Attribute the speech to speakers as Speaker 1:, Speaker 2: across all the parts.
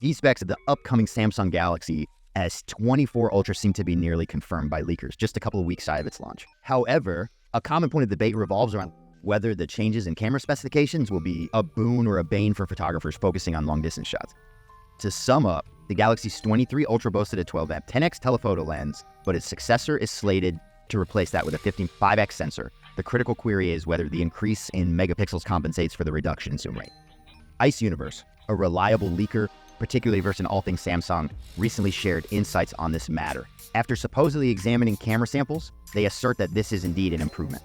Speaker 1: These specs of the upcoming Samsung Galaxy S24 Ultra seem to be nearly confirmed by leakers, just a couple of weeks shy of its launch. However, a common point of debate revolves around whether the changes in camera specifications will be a boon or a bane for photographers focusing on long-distance shots. To sum up, the Galaxy S23 Ultra boasted a 12-MP 10x telephoto lens, but its successor is slated to replace that with a 15.5x sensor. The critical query is whether the increase in megapixels compensates for the reduction in zoom rate. Ice Universe, a reliable leaker, particularly versed in all things Samsung, recently shared insights on this matter. After supposedly examining camera samples, they assert that this is indeed an improvement.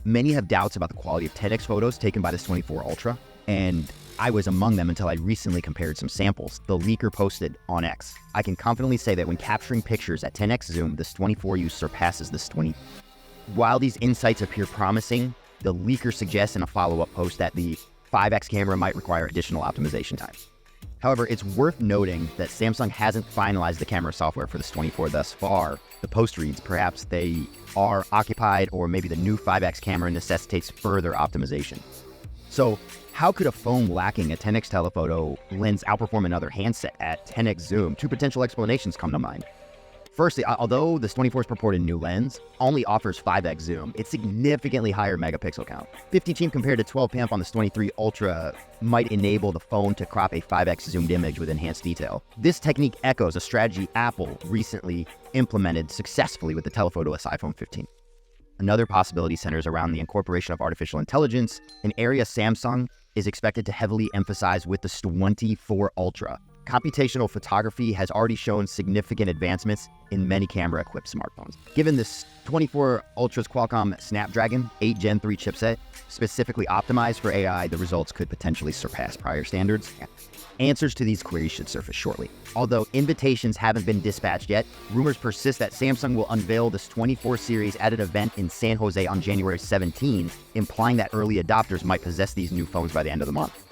Speaker 1: Many have doubts about the quality of 10x photos taken by the S24 Ultra, and I was among them until I recently compared some samples the leaker posted on X. I can confidently say that when capturing pictures at 10x zoom, the S24 use surpasses the S20. While these insights appear promising, the leaker suggests in a follow-up post that the 5x camera might require additional optimization time. However, it's worth noting that Samsung hasn't finalized the camera software for the S24 thus far. The post reads perhaps they are occupied, or maybe the new 5x camera necessitates further optimization. So, how could a phone lacking a 10x telephoto lens outperform another handset at 10x zoom? Two potential explanations come to mind. Firstly, although the S24's purported new lens only offers 5x zoom, it's significantly higher megapixel count. 15 compared to 12 on the S23 Ultra might enable the phone to crop a 5x zoomed image with enhanced detail. This technique echoes a strategy Apple recently implemented successfully with the telephoto-less iPhone 15. Another possibility centers around the incorporation of artificial intelligence, an area Samsung is expected to heavily emphasize with the S24 Ultra. Computational photography has already shown significant advancements in many camera-equipped smartphones. Given this S24 Ultra's Qualcomm Snapdragon 8 Gen 3 chipset, specifically optimized for AI, the results could potentially surpass prior standards. Answers to these queries should surface shortly. Although invitations haven't been dispatched yet, rumors persist that Samsung will unveil this S24 series at an event in San Jose on January 17, implying that early adopters might possess these new phones by the end of the month.